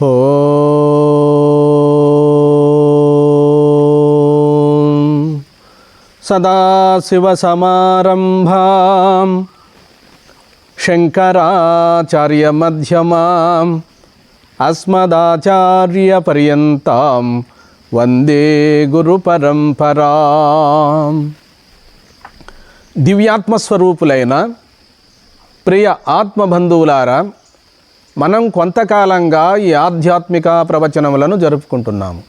ఓం సదాశివసమారంభాం శంకరాచార్యమధ్యమాం అస్మదాచార్యపర్యంతాం వందే గురుపరంపరాం. దివ్యాత్మస్వరూపులైన ప్రియ ఆత్మబంధువులారా, మనం కొంతకాలంగా ఈ ఆధ్యాత్మిక ప్రవచనములను జరుపుకుంటున్నాము.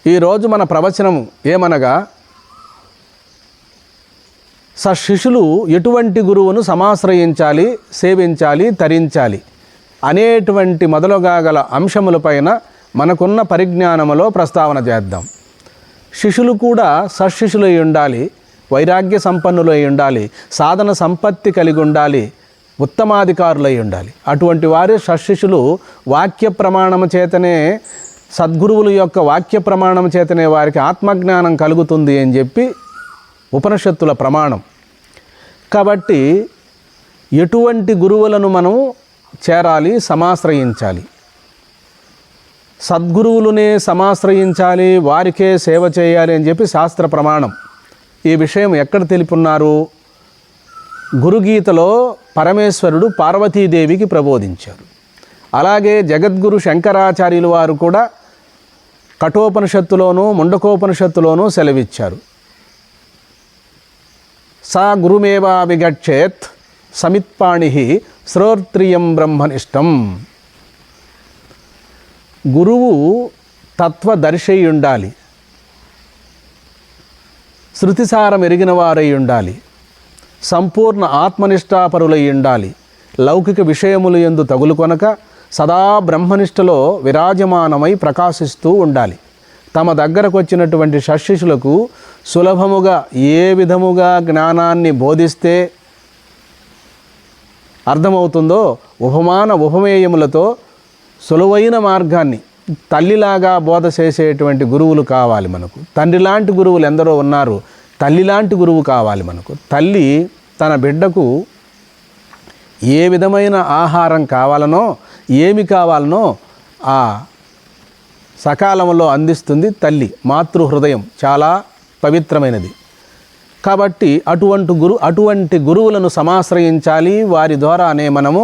ఈరోజు మన ప్రవచనము ఏమనగా, శిష్యులు ఎటువంటి గురువును సమాశ్రయించాలి, సేవించాలి, తరించాలి అనేటువంటి మొదలుగా గల అంశములపైన మనకున్న పరిజ్ఞానములో ప్రస్తావన చేద్దాం. శిష్యులు కూడా సశిష్యులై ఉండాలి, వైరాగ్య సంపన్నులై ఉండాలి, సాధన సంపత్తి కలిగి ఉండాలి, ఉత్తమాధికారులై ఉండాలి. అటువంటి వారే సశిష్యులు. వాక్య ప్రమాణము చేతనే, సద్గురువుల యొక్క వాక్య ప్రమాణం చేతనే వారికి ఆత్మజ్ఞానం కలుగుతుంది అని చెప్పి ఉపనిషత్తుల ప్రమాణం. కాబట్టి ఎటువంటి గురువులను మనం చేరాలి, సమాశ్రయించాలి? సద్గురువులనే సమాశ్రయించాలి, వారికే సేవ చేయాలి అని చెప్పి శాస్త్ర ప్రమాణం. ఈ విషయం ఎక్కడ తెలిపున్నారు? గురుగీతలో పరమేశ్వరుడు పార్వతీదేవికి ప్రబోధించారు. అలాగే జగద్గురు శంకరాచార్యులు వారు కూడా కఠోపనిషత్తులోనూ ముండకోపనిషత్తులోనూ సెలవిచ్చారు. సా గురుమేవా విగచ్చేత్ సమిత్పాణి శ్రోత్రియం బ్రహ్మనిష్టం. గురువు తత్వదర్శి ఉండాలి, శృతిసారం ఎరిగిన వారై ఉండాలి, సంపూర్ణ ఆత్మనిష్టాపరులై ఉండాలి, లౌకిక విషయములు యందు తగులుకొనక సదా బ్రహ్మనిష్టలో విరాజమానమై ప్రకాశిస్తూ ఉండాలి. తమ దగ్గరకు వచ్చినటువంటి శిష్యులకు సులభముగా ఏ విధముగా జ్ఞానాన్ని బోధిస్తే అర్థమవుతుందో ఉపమాన ఉపమేయములతో సులువైన మార్గాన్ని తల్లిలాగా బోధ చేసేటువంటి గురువులు కావాలి మనకు. తండ్రి లాంటి గురువులు ఎందరో ఉన్నారు, తల్లి లాంటి గురువు కావాలి మనకు. తల్లి తన బిడ్డకు ఏ విధమైన ఆహారం కావాలనో, ఏమి కావాలనో ఆ సకాలంలో అందిస్తుంది తల్లి. మాతృహృదయం చాలా పవిత్రమైనది. కాబట్టి అటువంటి గురువులను సమాశ్రయించాలి. వారి ద్వారానే మనము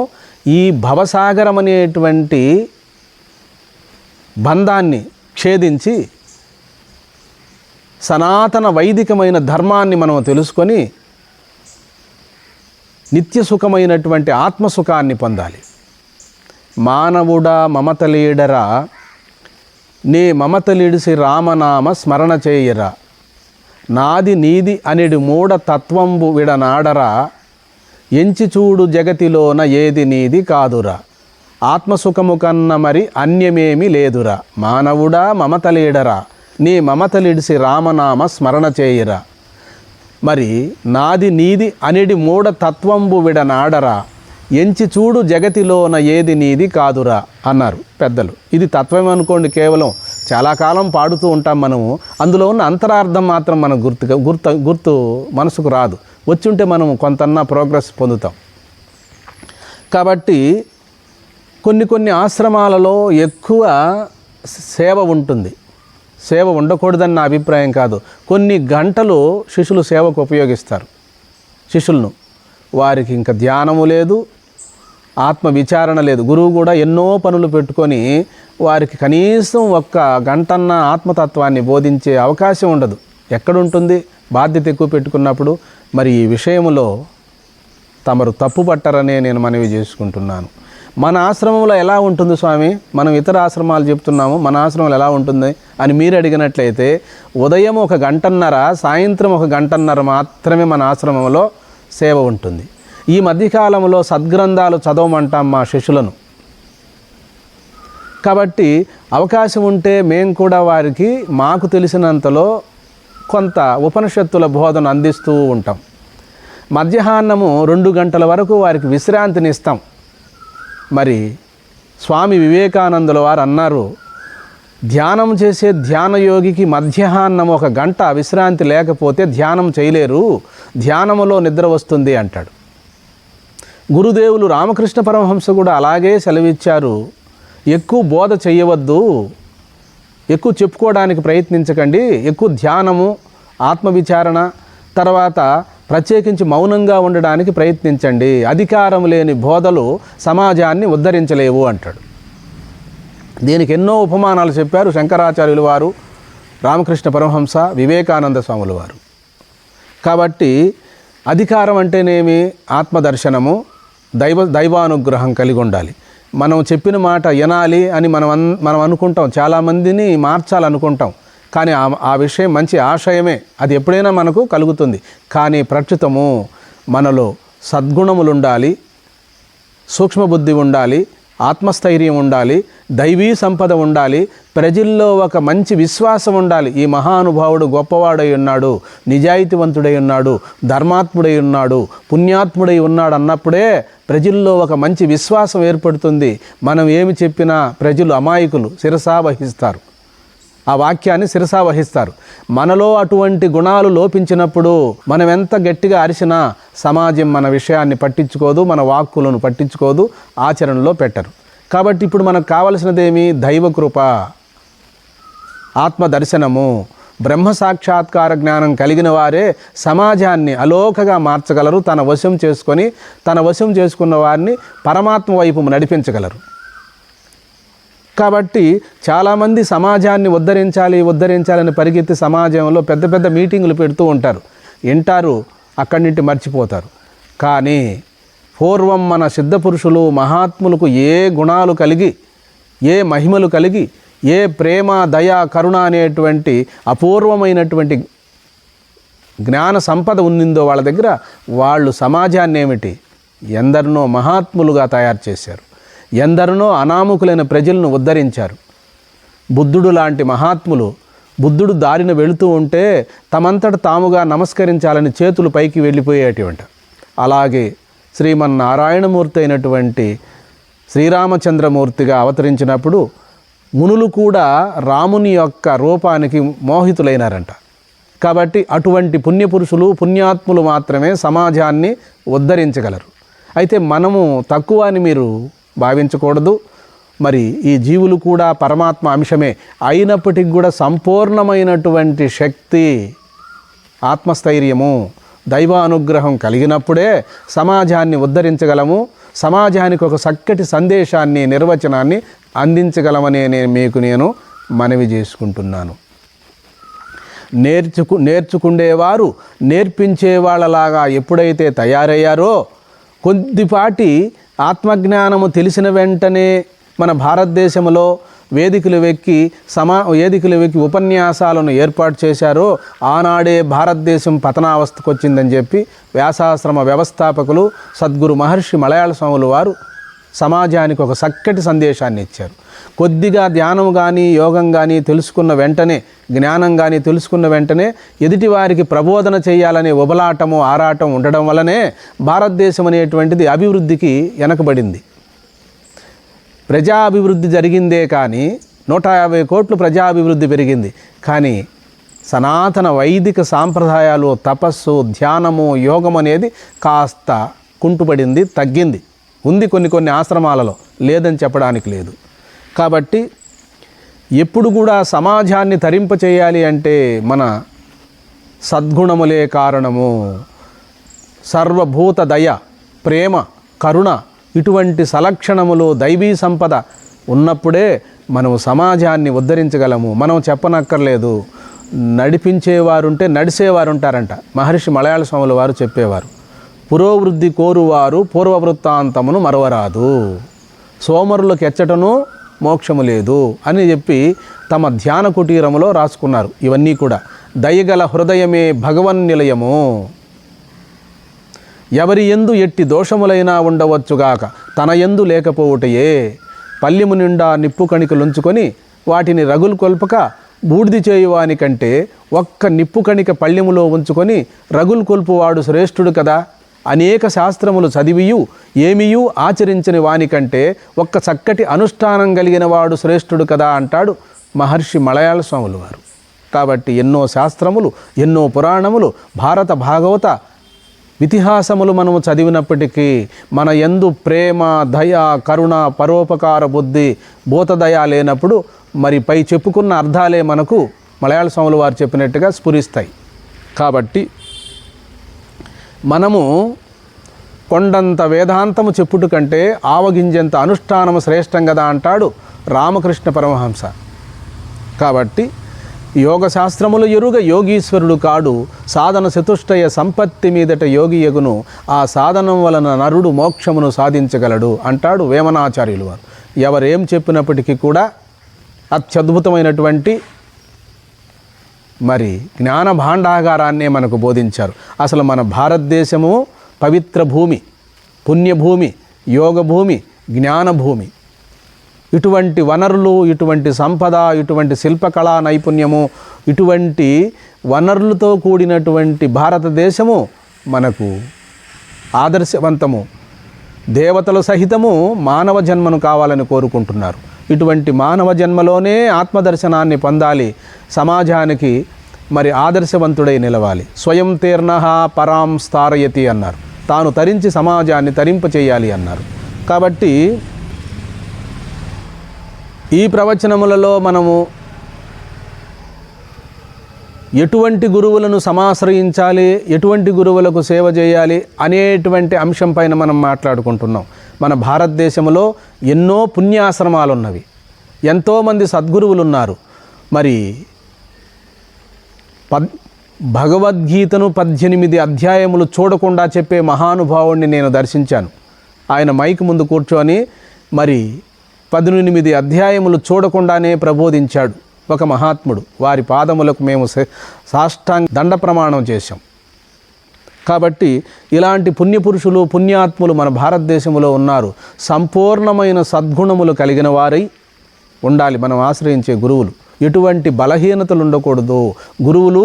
ఈ భవసాగరం అనేటువంటి బంధాన్ని ఛేదించి సనాతన వైదికమైన ధర్మాన్ని మనం తెలుసుకొని నిత్య సుఖమైనటువంటి ఆత్మసుఖాన్ని పొందాలి. మానవుడా మమతలీడరా, నే మమతలిడిసి రామనామ స్మరణ చేయరా, నాది నీది అనిడి మూఢ తత్వంబు విడనాడరా, ఎంచి చూడు జగతిలోన ఏది నీది కాదురా, ఆత్మసుఖము కన్న మరి అన్యమేమి లేదురా, మానవుడా మమతలీడరా, నీ మమతలిడిసి రామనామ స్మరణ చేయరా, మరి నాది నీది అనిడి మూఢ తత్వంబు విడనాడరా, ఎంచి చూడు జగతిలోన ఏది నీది కాదురా అన్నారు పెద్దలు. ఇది తత్వం అనుకోండి, కేవలం చాలా కాలం పాడుతూ ఉంటాం మనము. అందులో ఉన్న అంతరార్థం మాత్రం మనకు గుర్తు మనసుకు రాదు. వచ్చుంటే మనం కొంతన్నా ప్రోగ్రెస్ పొందుతాం. కాబట్టి కొన్ని ఆశ్రమాలలో ఎక్కువ సేవ ఉంటుంది. సేవ ఉండకూడదని నా అభిప్రాయం కాదు. కొన్ని గంటలు శిష్యులు సేవకు ఉపయోగిస్తారు శిష్యులను. వారికి ఇంకా ధ్యానము లేదు, ఆత్మ విచారణ లేదు. గురువు కూడా ఎన్నో పనులు పెట్టుకొని వారికి కనీసం ఒక్క గంటన్న ఆత్మతత్వాన్ని బోధించే అవకాశం ఉండదు. ఎక్కడుంటుంది? బాధ్యత ఎక్కువ పెట్టుకున్నప్పుడు. మరి ఈ విషయంలో తమరు తప్పుపట్టరనే నేను మనవి చేసుకుంటున్నాను. మన ఆశ్రమంలో ఎలా ఉంటుంది స్వామి? మనం ఇతర ఆశ్రమాలు చెప్తున్నాము, మన ఆశ్రమంలో ఎలా ఉంటుంది అని మీరు అడిగినట్లయితే, ఉదయం 1 గంటన్నర, సాయంత్రం 1 గంటన్నర మాత్రమే మన ఆశ్రమంలో సేవ ఉంటుంది. ఈ మధ్యకాలంలో సద్గ్రంథాలు చదవమంటాం మా శిష్యులను. కాబట్టి అవకాశం ఉంటే మేము కూడా వారికి మాకు తెలిసినంతలో కొంత ఉపనిషత్తుల బోధన అందిస్తూ ఉంటాం. మధ్యాహ్నము 2 గంటల వరకు వారికి విశ్రాంతిని ఇస్తాం. మరి స్వామి వివేకానందుల వారు అన్నారు, ధ్యానం చేసే ధ్యానయోగికి మధ్యాహ్నం 1 గంట విశ్రాంతి లేకపోతే ధ్యానం చేయలేరు, ధ్యానములో నిద్ర వస్తుంది అంటాడు. గురుదేవులు రామకృష్ణ పరమహంస కూడా అలాగే సెలవిచ్చారు. ఎక్కువ బోధ చేయవద్దు, ఎక్కువ చెప్పుకోవడానికి ప్రయత్నించకండి, ఎక్కువ ధ్యానము, ఆత్మవిచారణ, తర్వాత ప్రత్యేకించి మౌనంగా ఉండడానికి ప్రయత్నించండి. అధికారం లేని బోధలు సమాజాన్ని ఉద్ధరించలేవు అంటాడు. దీనికి ఎన్నో ఉపమానాలు చెప్పారు శంకరాచార్యులు వారు, రామకృష్ణ పరమహంస, వివేకానంద స్వాముల వారు. కాబట్టి అధికారం అంటేనేమి? ఆత్మదర్శనము, దైవానుగ్రహం కలిగి ఉండాలి. మనం చెప్పిన మాట వినాలి అని మనం అనుకుంటాం, చాలామందిని మార్చాలనుకుంటాం. కానీ ఆ విషయం మంచి ఆశయమే, అది ఎప్పుడైనా మనకు కలుగుతుంది. కానీ ప్రస్తుతము మనలో సద్గుణములు ఉండాలి, సూక్ష్మబుద్ధి ఉండాలి, ఆత్మస్థైర్యం ఉండాలి, దైవీ సంపద ఉండాలి, ప్రజల్లో ఒక మంచి విశ్వాసం ఉండాలి. ఈ మహానుభావుడు గొప్పవాడై ఉన్నాడు, నిజాయితీవంతుడై ఉన్నాడు, ధర్మాత్ముడై ఉన్నాడు, పుణ్యాత్ముడై ఉన్నాడు అన్నప్పుడే ప్రజల్లో ఒక మంచి విశ్వాసం ఏర్పడుతుంది. మనం ఏమి చెప్పినా ప్రజలు అమాయకులు శిరసా వహిస్తారు, ఆ వాక్యాన్ని శిరసా వహిస్తారు. మనలో అటువంటి గుణాలు లోపించినప్పుడు మనం ఎంత గట్టిగా అరిచినా సమాజం మన విషయాన్ని పట్టించుకోదు, మన వాక్కులను పట్టించుకోదు, ఆచరణలో పెట్టరు. కాబట్టి ఇప్పుడు మనకు కావలసినదేమి? దైవకృప, ఆత్మదర్శనము, బ్రహ్మ సాక్షాత్కార జ్ఞానం కలిగిన వారే సమాజాన్ని అలోకగా మార్చగలరు. తన వశం చేసుకున్న వారిని పరమాత్మ వైపు నడిపించగలరు. కాబట్టి చాలామంది సమాజాన్ని ఉద్ధరించాలని పరిగెత్తి సమాజంలో పెద్ద పెద్ద మీటింగులు పెడుతూ ఉంటారు, వింటారు, అక్కడి నుండి మర్చిపోతారు. కానీ పూర్వం మన సిద్ధపురుషులు మహాత్ములకు ఏ గుణాలు కలిగి, ఏ మహిమలు కలిగి, ఏ ప్రేమ, దయ, కరుణ అనేటువంటి అపూర్వమైనటువంటి జ్ఞాన సంపద ఉండిందో వాళ్ళ దగ్గర, వాళ్ళు సమాజాన్ని ఎందరినో మహాత్ములుగా తయారు చేశారు, ఎందరినో అనామకులైన ప్రజలను ఉద్ధరించారు. బుద్ధుడు లాంటి మహాత్ములు బుద్ధుడు దారిన వెళుతూ ఉంటే తమంతట తాముగా నమస్కరించాలని చేతులు పైకి వెళ్ళిపోయేటువంటి, అలాగే శ్రీమన్నారాయణమూర్తి అయినటువంటి శ్రీరామచంద్రమూర్తిగా అవతరించినప్పుడు మునులు కూడా రాముని యొక్క రూపానికి మోహితులైనారంట. కాబట్టి అటువంటి పుణ్యపురుషులు, పుణ్యాత్ములు మాత్రమే సమాజాన్ని ఉద్ధరించగలరు. అయితే మనము తక్కువ అని మీరు భావించకూడదు. మరి ఈ జీవులు కూడా పరమాత్మ అంశమే అయినప్పటికీ కూడా సంపూర్ణమైనటువంటి శక్తి, ఆత్మస్థైర్యము, దైవ అనుగ్రహం కలిగినప్పుడే సమాజాన్ని ఉద్ధరించగలము, సమాజానికి ఒక చక్కటి సందేశాన్ని, నిర్వచనాన్ని అందించగలమనే నేను మనవి చేసుకుంటున్నాను. నేర్చుకునేవారు నేర్పించే వాళ్ళలాగా ఎప్పుడైతే తయారయ్యారో, కొద్దిపాటి ఆత్మజ్ఞానము తెలిసిన వెంటనే మన భారతదేశంలో వేదికలు వెక్కి ఉపన్యాసాలను ఏర్పాటు చేశారో, ఆనాడే భారతదేశం పతనావస్థకు వచ్చిందని చెప్పి వ్యాసాశ్రమ వ్యవస్థాపకులు సద్గురు మహర్షి మలయాళ స్వాములు వారు సమాజానికి ఒక చక్కటి సందేశాన్ని ఇచ్చారు. కొద్దిగా ధ్యానం కానీ, యోగం కానీ తెలుసుకున్న వెంటనే, జ్ఞానం కానీ తెలుసుకున్న వెంటనే ఎదుటివారికి ప్రబోధన చేయాలనే ఉబలాటము, ఆరాటం ఉండడం వల్లనే భారతదేశం అనేటువంటిది అభివృద్ధికి వెనకబడింది. ప్రజాభివృద్ధి జరిగిందే కానీ 150 కోట్లు ప్రజాభివృద్ధి పెరిగింది. కానీ సనాతన వైదిక సాంప్రదాయాలు, తపస్సు, ధ్యానము, యోగం అనేది కాస్త కుంటుపడింది, తగ్గింది. ఉంది కొన్ని ఆశ్రమాలలో, లేదని చెప్పడానికి లేదు. కాబట్టి ఎప్పుడు కూడా సమాజాన్ని తరింపచేయాలి అంటే మన సద్గుణములే కారణము. సర్వభూత దయ, ప్రేమ, కరుణ ఇటువంటి సలక్షణములు, దైవీ సంపద ఉన్నప్పుడే మనము సమాజాన్ని ఉద్ధరించగలము. మనం చెప్పనక్కర్లేదు, నడిపించేవారుంటే నడిచేవారు ఉంటారంట. మహర్షి మలయాళ స్వాముల వారు చెప్పేవారు, పురోవృద్ధి కోరువారు పూర్వవృత్తాంతమును మరవరాదు, సోమరులకు ఎచ్చటను మోక్షము లేదు అని చెప్పి తమ ధ్యాన కుటీరములో రాసుకున్నారు. ఇవన్నీ కూడా దయగల హృదయమే భగవన్ నిలయము, ఎవరి యందు ఎట్టి దోషములైనా ఉండవచ్చుగాక తన యందు లేకపోవుటయే, పల్లెము నిండా నిప్పు కణికలుంచుకొని వాటిని రగులు కొల్పక బూడిది చేయువానికంటే ఒక్క నిప్పు కణిక పళ్ళెములో ఉంచుకొని రగులు కొల్పువాడు శ్రేష్ఠుడు కదా. అనేక శాస్త్రములు చదివియు ఏమియూ ఆచరించని వానికంటే ఒక్క చక్కటి అనుష్ఠానం కలిగిన వాడు శ్రేష్ఠుడు కదా అంటాడు మహర్షి మలయాళ స్వాములు వారు. కాబట్టి ఎన్నో శాస్త్రములు, ఎన్నో పురాణములు, భారత భాగవత ఇతిహాసములు మనము చదివినప్పటికీ మన యందు ప్రేమ, దయ, కరుణ, పరోపకార బుద్ధి, భూతదయ లేనప్పుడు మరి పై చెప్పుకున్న అర్థాలే మనకు మలయాళ స్వాములు వారు చెప్పినట్టుగా స్ఫురిస్తాయి. కాబట్టి మనము కొండంత వేదాంతము చెప్పుట కంటే ఆవగింజంత అనుష్ఠానము శ్రేష్టం కదా అంటాడు రామకృష్ణ పరమహంస. కాబట్టి యోగ శాస్త్రములు ఎరుగ యోగీశ్వరుడు కాడు, సాధన చతుష్టయ సంపత్తి మీదట యోగి యగును, ఆ సాధనం వలన నరుడు మోక్షమును సాధించగలడు అంటాడు వేమనాచార్యులు వారు. ఎవరేం చెప్పినప్పటికీ కూడా అత్యద్భుతమైనటువంటి మరి జ్ఞాన భాండాగారాన్నే మనకు బోధించారు. అసలు మన భారతదేశము పవిత్ర భూమి, పుణ్యభూమి, యోగ భూమి, జ్ఞానభూమి. ఇటువంటి వనరులు, ఇటువంటి సంపద, ఇటువంటి శిల్పకళా నైపుణ్యము, ఇటువంటి వనరులతో కూడినటువంటి భారతదేశము మనకు ఆదర్శవంతము. దేవతల సహితము మానవ జన్మను కావాలని కోరుకుంటున్నారు. ఇటువంటి మానవ జన్మలోనే ఆత్మదర్శనాన్ని పొందాలి, సమాజానికి మరి ఆదర్శవంతుడై నిలవాలి. స్వయం తీర్ణః పరాం స్థారయతి అన్నారు. తాను తరించి సమాజాన్ని తరింపచేయాలి అన్నారు. కాబట్టి ఈ ప్రవచనములలో మనము ఎటువంటి గురువులను సమాశ్రయించాలి, ఎటువంటి గురువులకు సేవ చేయాలి అనేటువంటి అంశం పైన మనం మాట్లాడుకుంటున్నాం. మన భారతదేశంలో ఎన్నో పుణ్యాశ్రమాలు ఉన్నవి, ఎంతోమంది సద్గురువులు ఉన్నారు. మరి భగవద్గీతను 18 అధ్యాయములు చూడకుండా చెప్పే మహానుభావుడిని నేను దర్శించాను. ఆయన మైక్ ముందు కూర్చొని మరి 18 అధ్యాయములు చూడకుండానే ప్రబోధించాడు ఒక మహాత్ముడు. వారి పాదములకు మేము సాష్టాంగ దండ ప్రమాణం చేశాం. కాబట్టి ఇలాంటి పుణ్యపురుషులు, పుణ్యాత్ములు మన భారతదేశంలో ఉన్నారు. సంపూర్ణమైన సద్గుణములు కలిగిన వారై ఉండాలి మనం ఆశ్రయించే గురువులు. ఎటువంటి బలహీనతలు ఉండకూడదు. గురువులు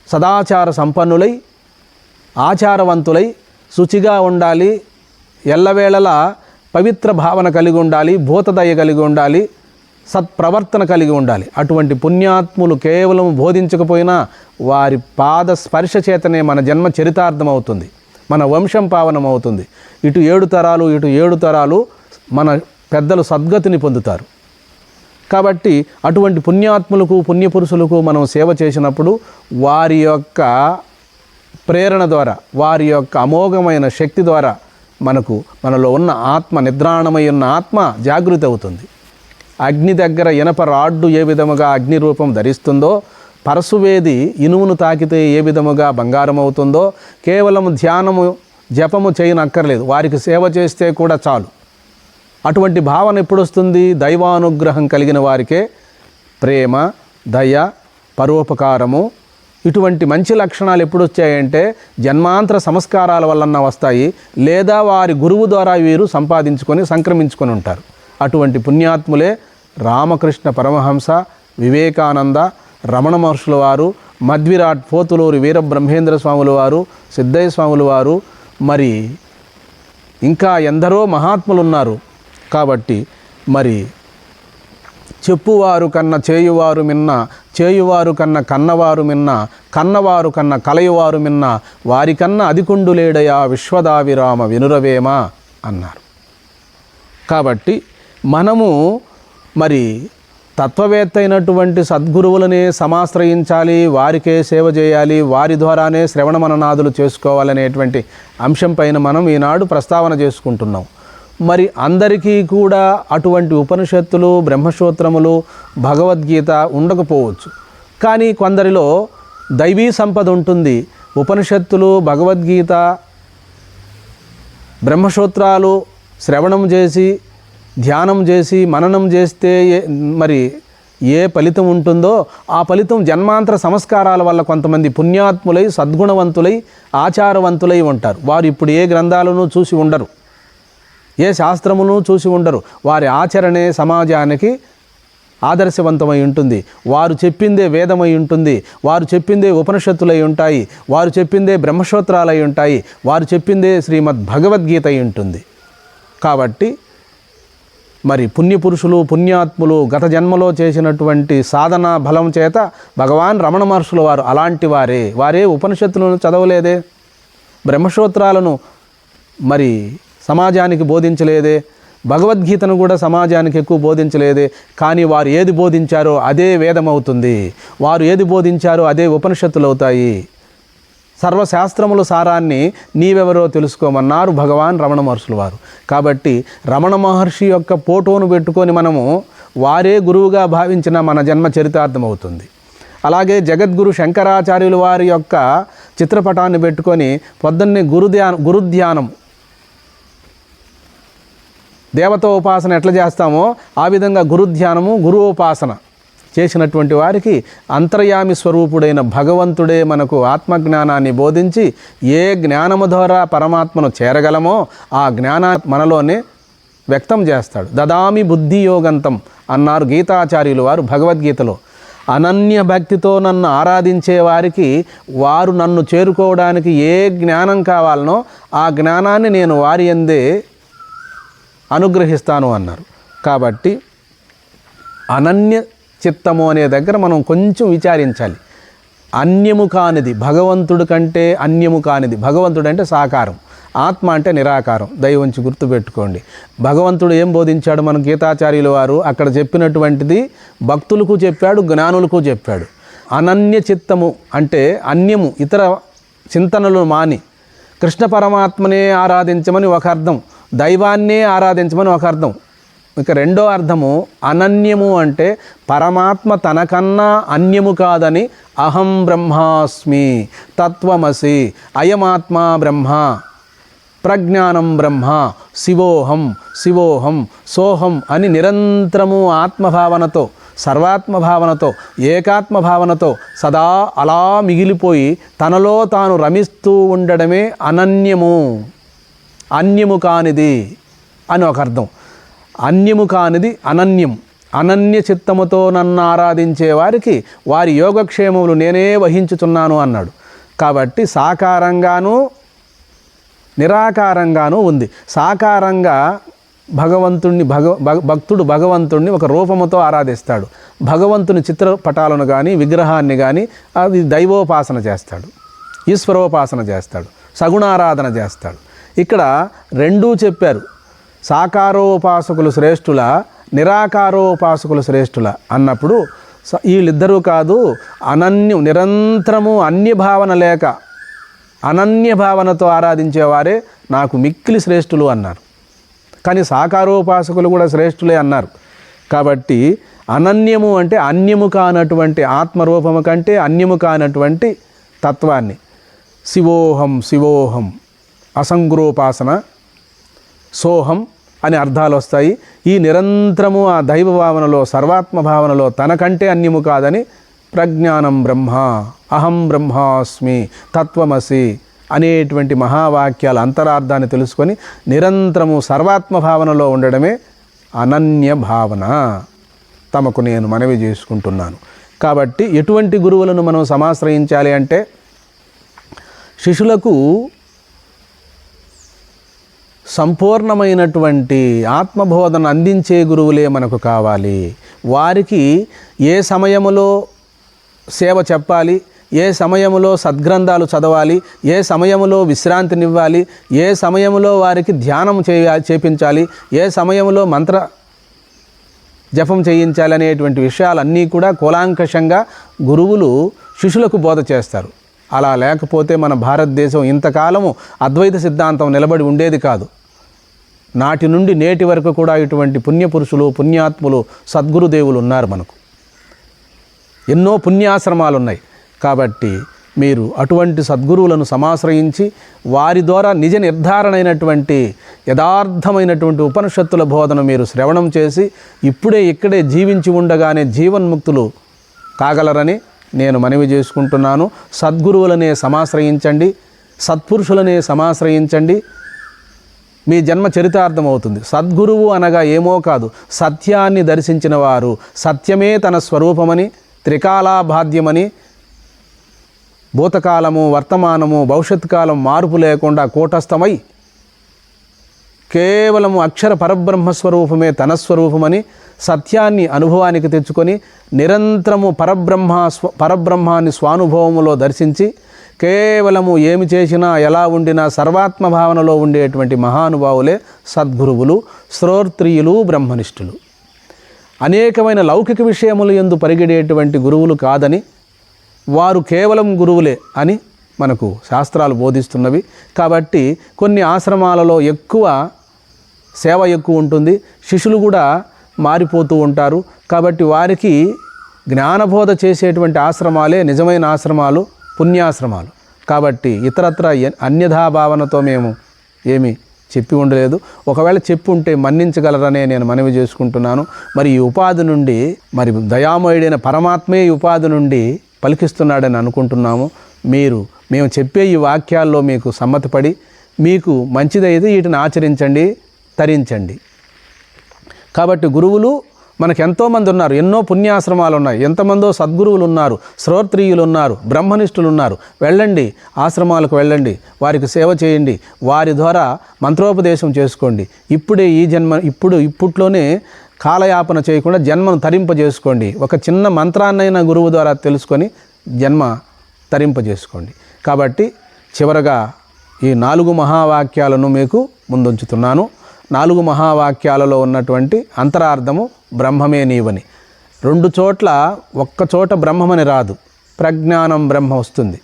సదాచార సంపన్నులై, ఆచారవంతులై, శుచిగా ఉండాలి, ఎల్లవేళలా పవిత్ర భావన కలిగి ఉండాలి, భూతదయ కలిగి ఉండాలి, సత్ప్రవర్తన కలిగి ఉండాలి. అటువంటి పుణ్యాత్ములు కేవలం బోధించకపోయినా వారి పాద స్పర్శ చేతనే మన జన్మ చరితార్థం అవుతుంది, మన వంశం పావనం అవుతుంది. ఇటు 7 తరాలు మన పెద్దలు సద్గతిని పొందుతారు. కాబట్టి అటువంటి పుణ్యాత్ములకు, పుణ్యపురుషులకు మనం సేవ చేసినప్పుడు వారి యొక్క ప్రేరణ ద్వారా, వారి యొక్క అమోఘమైన శక్తి ద్వారా మనలో ఉన్న ఆత్మ, నిద్రాణమై ఉన్న ఆత్మ జాగృతి అవుతుంది. అగ్ని దగ్గర ఇనప రాడ్డు ఏ విధముగా అగ్ని రూపం ధరిస్తుందో, పరశువేది ఇనుమును తాకితే ఏ విధముగా బంగారం అవుతుందో, కేవలం ధ్యానము, జపము చేయనక్కర్లేదు, వారికి సేవ చేస్తే కూడా చాలు. అటువంటి భావన ఎప్పుడు వస్తుంది? దైవానుగ్రహం కలిగిన వారికే ప్రేమ, దయ, పరోపకారము ఇటువంటి మంచి లక్షణాలు ఎప్పుడు వచ్చాయంటే జన్మాంతర సంస్కారాల వలన వస్తాయి, లేదా వారి గురువు ద్వారా వీరు సంక్రమించుకొని ఉంటారు. అటువంటి పుణ్యాత్ములే రామకృష్ణ పరమహంస, వివేకానంద, రమణ మహర్షుల వారు, మధ్విరాట్ పోతులూరి వీరబ్రహ్మేంద్ర స్వాముల వారు, సిద్ధయ్య స్వాముల వారు, మరి ఇంకా ఎందరో మహాత్ములు ఉన్నారు. కాబట్టి మరి చెప్పువారు కన్న చేయువారు మిన్న, చేయువారు కన్న కన్నవారు మిన్న, కన్నవారు కన్న కలయువారు మిన్న, వారికన్నా అధికుండు లేడయా విశ్వదావిరామ వినురవేమ అన్నారు. కాబట్టి మనము మరి తత్వవేత్త అయినటువంటి సద్గురువులనే సమాశ్రయించాలి, వారికే సేవ చేయాలి, వారి ద్వారానే శ్రవణ మననాదులు చేసుకోవాలనేటువంటి అంశం పైన మనం ఈనాడు ప్రస్తావన చేసుకుంటున్నాం. మరి అందరికీ కూడా అటువంటి ఉపనిషత్తులు, బ్రహ్మసూత్రములు, భగవద్గీత ఉండకపోవచ్చు. కానీ కొందరిలో దైవీ సంపద ఉంటుంది. ఉపనిషత్తులు, భగవద్గీత, బ్రహ్మసూత్రాలు శ్రవణం చేసి, ధ్యానం చేసి, మననం చేస్తే మరి ఏ ఫలితం ఉంటుందో ఆ ఫలితం జన్మాంతర సంస్కారాల వల్ల కొంతమంది పుణ్యాత్ములై, సద్గుణవంతులై, ఆచారవంతులై ఉంటారు. వారు ఇప్పుడు ఏ గ్రంథాలను చూసి ఉండరు, ఏ శాస్త్రమును చూసి ఉండరు. వారి ఆచరణే సమాజానికి ఆదర్శవంతమై ఉంటుంది. వారు చెప్పిందే వేదమై ఉంటుంది, వారు చెప్పిందే ఉపనిషత్తులై ఉంటాయి, వారు చెప్పిందే బ్రహ్మసూత్రాలై ఉంటాయి, వారు చెప్పిందే శ్రీమద్ భగవద్గీత అయి ఉంటుంది. కాబట్టి మరి పుణ్యపురుషులు, పుణ్యాత్ములు గత జన్మలో చేసినటువంటి సాధన బలం చేత భగవాన్ రమణ మహర్షుల వారు అలాంటి వారే ఉపనిషత్తులను చదవలేదే, బ్రహ్మసూత్రాలను మరి సమాజానికి బోధించలేదే, భగవద్గీతను కూడా సమాజానికి ఎక్కువ బోధించలేదే. కానీ వారు ఏది బోధించారో అదే వేదం అవుతుంది, వారు ఏది బోధించారో అదే ఉపనిషత్తులు అవుతాయి. సర్వశాస్త్రముల సారాన్ని నీవెవరో తెలుసుకోమన్నారు భగవాన్ రమణ మహర్షులు వారు. కాబట్టి రమణ మహర్షి యొక్క ఫోటోను పెట్టుకొని మనము వారే గురువుగా భావించిన మన జన్మ చరితార్థం అవుతుంది. అలాగే జగద్గురు శంకరాచార్యులు వారి యొక్క చిత్రపటాన్ని పెట్టుకొని పొద్దున్నే గురుధ్యానం దేవతోపాసన ఎట్లా చేస్తామో ఆ విధంగా గురుధ్యానము గురువుపాసన చేసినటువంటి వారికి అంతర్యామి స్వరూపుడైన భగవంతుడే మనకు ఆత్మజ్ఞానాన్ని బోధించి ఏ జ్ఞానము ద్వారా పరమాత్మను చేరగలమో ఆ జ్ఞానాన్ని మనలోనే వ్యక్తం చేస్తాడు. దదామి బుద్ధియోగంతం అన్నారు గీతాచార్యులు వారు భగవద్గీతలో. అనన్య భక్తితో నన్ను ఆరాధించే వారికి వారు నన్ను చేరుకోవడానికి ఏ జ్ఞానం కావాలనో ఆ జ్ఞానాన్ని నేను వారి యందే అనుగ్రహిస్తాను అన్నారు. కాబట్టి అనన్య చిత్తము అనే దగ్గర మనం కొంచెం విచారించాలి. అన్యము కానిది భగవంతుడి కంటే అన్యము కానిది. భగవంతుడు అంటే సాకారం, ఆత్మ అంటే నిరాకారం. దయవంచి గుర్తుపెట్టుకోండి. భగవంతుడు ఏం బోధించాడు మన గీతాచార్యుల వారు అక్కడ చెప్పినటువంటిది భక్తులకు చెప్పాడు, జ్ఞానులకు చెప్పాడు. అనన్య చిత్తము అంటే అన్యము, ఇతర చింతనలు మాని కృష్ణ పరమాత్మనే ఆరాధించమని ఒక అర్థం, దైవాన్నే ఆరాధించమని ఒక అర్థం. ఇక రెండో అర్థము అనన్యము అంటే పరమాత్మ తనకన్నా అన్యము కాదని. అహం బ్రహ్మాస్మి, తత్వమసి, అయమాత్మా బ్రహ్మ, ప్రజ్ఞానం బ్రహ్మ, శివోహం శివోహం సోహం అని నిరంతరము ఆత్మభావనతో, సర్వాత్మభావనతో, ఏకాత్మభావనతో సదా అలా మిగిలిపోయి తనలో తాను రమిస్తూ ఉండడమే అనన్యము, అన్యము కానిది అని ఒక అర్థం. అన్యము కానిది అనన్యం. అనన్య చిత్తముతో నన్ను ఆరాధించే వారికి వారి యోగక్షేమములు నేనే వహించుచున్నాను అన్నాడు. కాబట్టి సాకారంగాను నిరాకారంగాను ఉంది. సాకారంగా భగవంతుణ్ణి భక్తుడు భగవంతుణ్ణి ఒక రూపముతో ఆరాధిస్తాడు. భగవంతుని చిత్రపటాలను కానీ విగ్రహాన్ని కానీ అది దైవోపాసన చేస్తాడు, ఈశ్వరోపాసన చేస్తాడు, సగుణారాధన చేస్తాడు. ఇక్కడ రెండూ చెప్పారు. సాకారోపాసకులు శ్రేష్ఠుల, నిరాకారోపాసకులు శ్రేష్ఠుల అన్నప్పుడు వీళ్ళిద్దరూ కాదు, అనన్యం నిరంతరము అన్య భావన లేక అనన్య భావనతో ఆరాధించేవారే నాకు మిక్కిలి శ్రేష్ఠులు అన్నారు. కానీ సాకారోపాసకులు కూడా శ్రేష్ఠులే అన్నారు. కాబట్టి అనన్యము అంటే అన్యము కానటువంటి ఆత్మరూపము కంటే అన్యము కానటువంటి తత్వాన్ని. శివోహం శివోహం అసంగ్రోపాసన, సోహం అని అర్థాలు వస్తాయి. ఈ నిరంతరము ఆ దైవ భావనలో, సర్వాత్మ భావనలో తనకంటే అన్యము కాదని ప్రజ్ఞానం బ్రహ్మ, అహం బ్రహ్మాస్మి, తత్వమసి అనేటువంటి మహావాక్యాల అంతరార్థాన్ని తెలుసుకొని నిరంతరము సర్వాత్మ భావనలో ఉండడమే అనన్య భావన. తమకు నేను మనవి చేసుకుంటున్నాను. కాబట్టి ఎటువంటి గురువులను మనం సమాశ్రయించాలి అంటే శిష్యులకు సంపూర్ణమైనటువంటి ఆత్మబోధన అందించే గురువులే మనకు కావాలి. వారికి ఏ సమయములో సేవ చెప్పాలి, ఏ సమయములో సద్గ్రంథాలు చదవాలి, ఏ సమయములో విశ్రాంతినివ్వాలి, ఏ సమయంలో వారికి ధ్యానం చేపించాలి, ఏ సమయంలో మంత్ర జపం చేయించాలి అనేటువంటి విషయాలన్నీ కూడా కూలాంకషంగా గురువులు శిష్యులకు బోధ చేస్తారు. అలా లేకపోతే మన భారతదేశం ఇంతకాలము అద్వైత సిద్ధాంతం నిలబడి ఉండేది కాదు. నాటి నుండి నేటి వరకు కూడా ఇటువంటి పుణ్యపురుషులు, పుణ్యాత్ములు, సద్గురుదేవులు ఉన్నారు. మనకు ఎన్నో పుణ్యాశ్రమాలు ఉన్నాయి. కాబట్టి మీరు అటువంటి సద్గురువులను సమాశ్రయించి వారి ద్వారా నిజ నిర్ధారణైనటువంటి యథార్థమైనటువంటి ఉపనిషత్తుల బోధన మీరు శ్రవణం చేసి ఇప్పుడే ఇక్కడే జీవించి ఉండగానే జీవన్ముక్తులు కాగలరని నేను మనవి చేసుకుంటున్నాను. సద్గురువులనే సమాశ్రయించండి, సత్పురుషులనే సమాశ్రయించండి. మీ జన్మ చరితార్థమవుతుంది. సద్గురువు అనగా ఏమో కాదు, సత్యాన్ని దర్శించిన వారు, సత్యమే తన స్వరూపమని, త్రికాలాబాధ్యమని, భూతకాలము వర్తమానము భవిష్యత్ కాలం మార్పు లేకుండా కూటస్థమై కేవలము అక్షర పరబ్రహ్మస్వరూపమే తన స్వరూపమని సత్యాన్ని అనుభవానికి తెచ్చుకొని నిరంతరము పరబ్రహ్మాన్ని స్వానుభవములో దర్శించి కేవలము ఏమి చేసినా ఎలా ఉండినా సర్వాత్మ భావనలో ఉండేటువంటి మహానుభావులే సద్గురువులు, శ్రోత్రియులు, బ్రహ్మనిష్ఠులు. అనేకమైన లౌకిక విషయములు యందు పరిగెడేటువంటి గురువులు కాదని, వారు కేవలం గురువులే అని మనకు శాస్త్రాలు బోధిస్తున్నవి. కాబట్టి కొన్ని ఆశ్రమాలలో ఎక్కువ సేవ ఎక్కువ ఉంటుంది, శిష్యులు కూడా మారిపోతూ ఉంటారు. కాబట్టి వారికి జ్ఞానబోధ చేసేటువంటి ఆశ్రమాలే నిజమైన ఆశ్రమాలు, పుణ్యాశ్రమాలు. కాబట్టి ఇతరత్ర అన్యథా భావనతో మేము ఏమీ చెప్పి ఉండలేదు. ఒకవేళ చెప్పి ఉంటే మన్నించగలరనే నేను మనవి చేసుకుంటున్నాను. మరి ఈ ఉపాధి నుండి, మరి దయామయుడైన పరమాత్మే ఈ ఉపాధి నుండి పలికిస్తున్నాడని అనుకుంటున్నాము. మేము చెప్పే ఈ వాక్యాల్లో మీకు సమ్మతిపడి మీకు మంచిదైతే వీటిని ఆచరించండి, తరించండి. కాబట్టి గురువులు మనకు ఎంతోమంది ఉన్నారు, ఎన్నో పుణ్యాశ్రమాలు ఉన్నాయి, ఎంతమందో సద్గురువులు ఉన్నారు, శ్రోత్రియులు ఉన్నారు, బ్రహ్మనిష్ఠులు ఉన్నారు. వెళ్ళండి, ఆశ్రమాలకు వెళ్ళండి, వారికి సేవ చేయండి, వారి ద్వారా మంత్రోపదేశం చేసుకోండి. ఇప్పుడే ఈ జన్మ ఇప్పట్లోనే కాలయాపన చేయకుండా జన్మను తరింపజేసుకోండి. ఒక చిన్న మంత్రాన్నైనా గురువు ద్వారా తెలుసుకొని జన్మ తరింపజేసుకోండి. కాబట్టి చివరగా ఈ 4 మహావాక్యాలను మీకు ముందుంచుతున్నాను. 4 మహావాక్యాలలో ఉన్నటువంటి అంతరార్థము బ్రహ్మమే నీవని. 2 చోట్ల ఒక్క చోట బ్రహ్మమని రాదు, ప్రజ్ఞానం బ్రహ్మ వస్తుంది,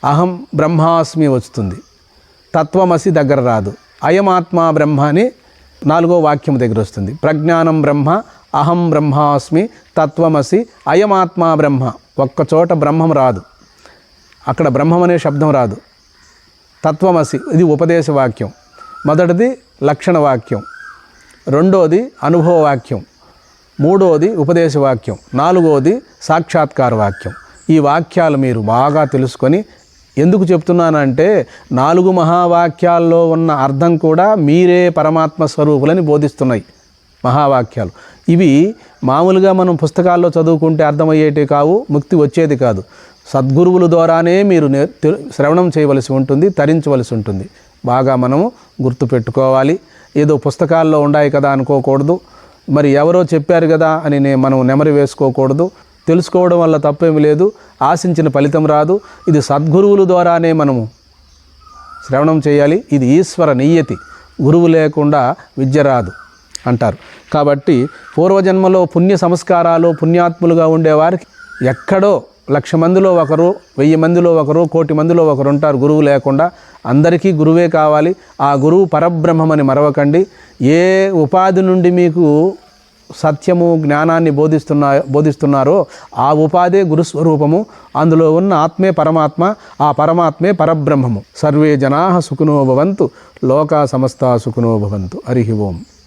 అహం బ్రహ్మాస్మి వస్తుంది, తత్వమసి దగ్గర రాదు, అయమాత్మా బ్రహ్మ అని 4వ వాక్యం దగ్గర వస్తుంది. ప్రజ్ఞానం బ్రహ్మ, అహం బ్రహ్మాస్మి, తత్వమసి, అయమాత్మా బ్రహ్మ. ఒక్క చోట బ్రహ్మం రాదు, అక్కడ బ్రహ్మం అనే శబ్దం రాదు. తత్వమసి ఇది ఉపదేశ వాక్యం, మొదటిది లక్షణ వాక్యం, రెండోది అనుభవ వాక్యం, మూడోది ఉపదేశ వాక్యం, 4వది సాక్షాత్కార వాక్యం. ఈ వాక్యాలు మీరు బాగా తెలుసుకొని, ఎందుకు చెప్తున్నానంటే 4 మహావాక్యాల్లో ఉన్న అర్థం కూడా మీరే పరమాత్మ స్వరూపులని బోధిస్తున్నాయి మహావాక్యాలు. ఇవి మామూలుగా మనం పుస్తకాల్లో చదువుకుంటే అర్థమయ్యేటి కావు, ముక్తి వచ్చేది కాదు. సద్గురువుల ద్వారానే మీరు శ్రవణం చేయవలసి ఉంటుంది, తరించవలసి ఉంటుంది. బాగా మనము గుర్తుపెట్టుకోవాలి. ఏదో పుస్తకాల్లో ఉన్నాయి కదా అనుకోకూడదు, మరి ఎవరో చెప్పారు కదా అని మనం నెమరు వేసుకోకూడదు. తెలుసుకోవడం వల్ల తప్పేమి లేదు, ఆశించిన ఫలితం రాదు. ఇది సద్గురువుల ద్వారానే మనము శ్రవణం చేయాలి. ఇది ఈశ్వర నియతి, గురువు లేకుండా విద్య రాదు అంటారు. కాబట్టి పూర్వజన్మలో పుణ్య సంస్కారాలు, పుణ్యాత్ములుగా ఉండేవారికి ఎక్కడో 1,00,000 మందిలో ఒకరు, 1000 మందిలో ఒకరు, 1,000,000 మందిలో ఒకరు ఉంటారు గురువు లేకుండా. అందరికీ గురువే కావాలి. ఆ గురువు పరబ్రహ్మమని మరవకండి. ఏ ఉపాధి నుండి మీకు సత్యము, జ్ఞానాన్ని బోధిస్తున్నారో ఆ ఉపాధే గురుస్వరూపము. అందులో ఉన్న ఆత్మే పరమాత్మ, ఆ పరమాత్మే పరబ్రహ్మము. సర్వే జనాః సుఖినో భవంతు, లోకా సమస్తా సుఖినో భవంతు. హరి ఓం.